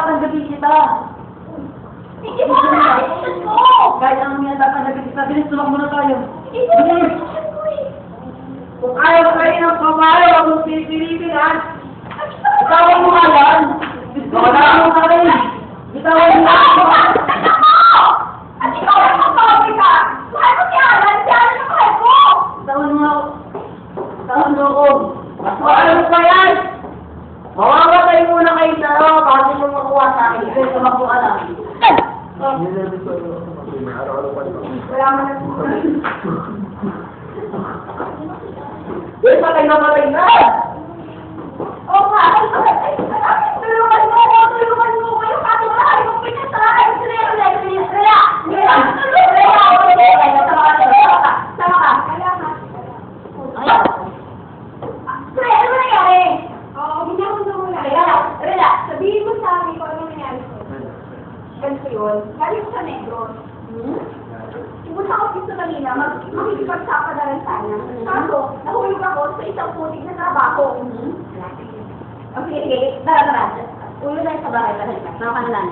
tatanggapin kita. Hindi mo na nakikita ko! Kahit anong yan tatanggapin kita, bilis tulak muna tayo. Hindi mo na Bilis! nakikita ko eh! Kung ayaw kayo ng pamayo, huwag mong pipilitin, ha? Bitawan mo nga yan! Bitawan mo ka rin! Bitawan mo nga! At ikaw ang magpapagay ka! Mahal ko si Alan! Si Alan ang mahal ko! Bitawan mo nga! Bitawan mo ako! Mas maalam pa yan! Mawawatay muna kayo sa bago mo makuha sa akin. Kasi tumakbo ka lang. Wala mo na po. Eh, patay na patay na! Oo nga! Tulungan mo ako! Tulungan mo ako! Yung kaso mahal kong pinasalahan! Sama ka! Ano nangyari? Hindi ako namula. Rela, sabihin mo sa akin kung ano nangyari ko. Ganito yun. Galing ko sa Negros. Pumunta ako dito kanina, makikipagsapa na lang sana. Kaso, nahulog ako sa isang putik na trabaho. Okay, sige. Tara. Ulo na sa bahay. Tara ka na lang.